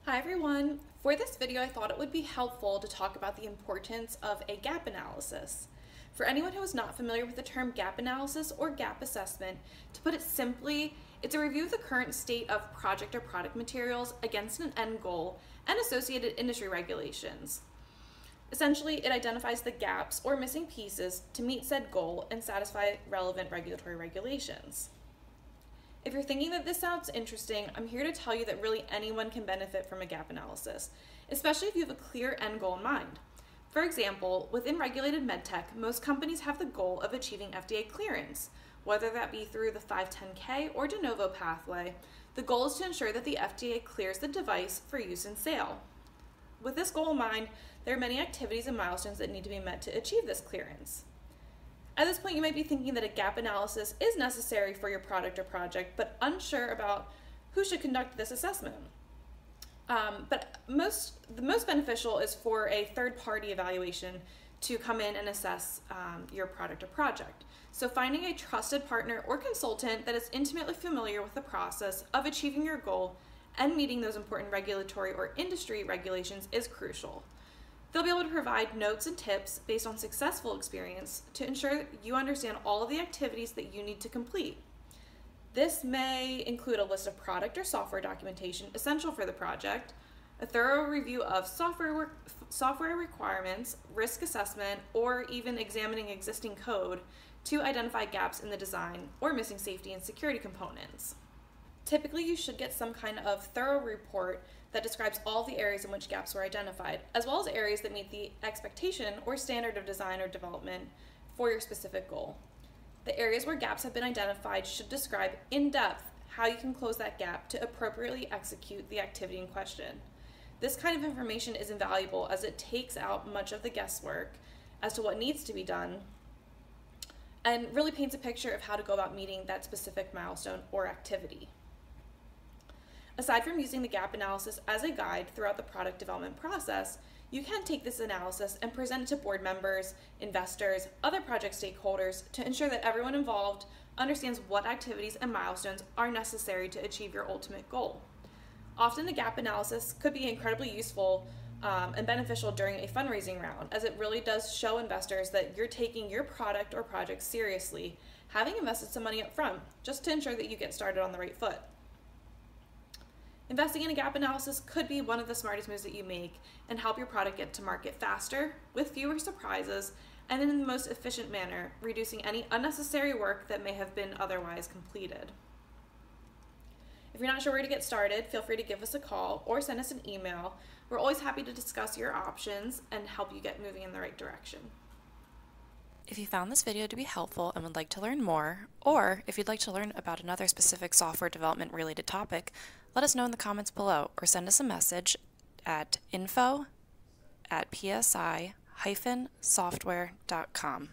Hi everyone! For this video, I thought it would be helpful to talk about the importance of a gap analysis. For anyone who is not familiar with the term gap analysis or gap assessment, to put it simply, it's a review of the current state of project or product materials against an end goal and associated industry regulations. Essentially, it identifies the gaps or missing pieces to meet said goal and satisfy relevant regulatory regulations. If you're thinking that this sounds interesting, I'm here to tell you that really anyone can benefit from a gap analysis, especially if you have a clear end goal in mind. For example, within regulated medtech, most companies have the goal of achieving FDA clearance, whether that be through the 510(k) or de novo pathway. The goal is to ensure that the FDA clears the device for use and sale. With this goal in mind, there are many activities and milestones that need to be met to achieve this clearance. At this point, you might be thinking that a gap analysis is necessary for your product or project, but unsure about who should conduct this assessment. But the most beneficial is for a third-party evaluation to come in and assess your product or project. So finding a trusted partner or consultant that is intimately familiar with the process of achieving your goal and meeting those important regulatory or industry regulations is crucial. They'll be able to provide notes and tips based on successful experience to ensure you understand all of the activities that you need to complete. This may include a list of product or software documentation essential for the project, a thorough review of software requirements, risk assessment, or even examining existing code to identify gaps in the design or missing safety and security components. Typically, you should get some kind of thorough report that describes all the areas in which gaps were identified, as well as areas that meet the expectation or standard of design or development for your specific goal. The areas where gaps have been identified should describe in depth how you can close that gap to appropriately execute the activity in question. This kind of information is invaluable as it takes out much of the guesswork as to what needs to be done and really paints a picture of how to go about meeting that specific milestone or activity. Aside from using the gap analysis as a guide throughout the product development process, you can take this analysis and present it to board members, investors, other project stakeholders to ensure that everyone involved understands what activities and milestones are necessary to achieve your ultimate goal. Often the gap analysis could be incredibly useful and beneficial during a fundraising round, as it really does show investors that you're taking your product or project seriously, having invested some money up front, just to ensure that you get started on the right foot. Investing in a gap analysis could be one of the smartest moves that you make and help your product get to market faster, with fewer surprises, and in the most efficient manner, reducing any unnecessary work that may have been otherwise completed. If you're not sure where to get started, feel free to give us a call or send us an email. We're always happy to discuss your options and help you get moving in the right direction. If you found this video to be helpful and would like to learn more, or if you'd like to learn about another specific software development related topic, let us know in the comments below or send us a message at info@psi-software.com.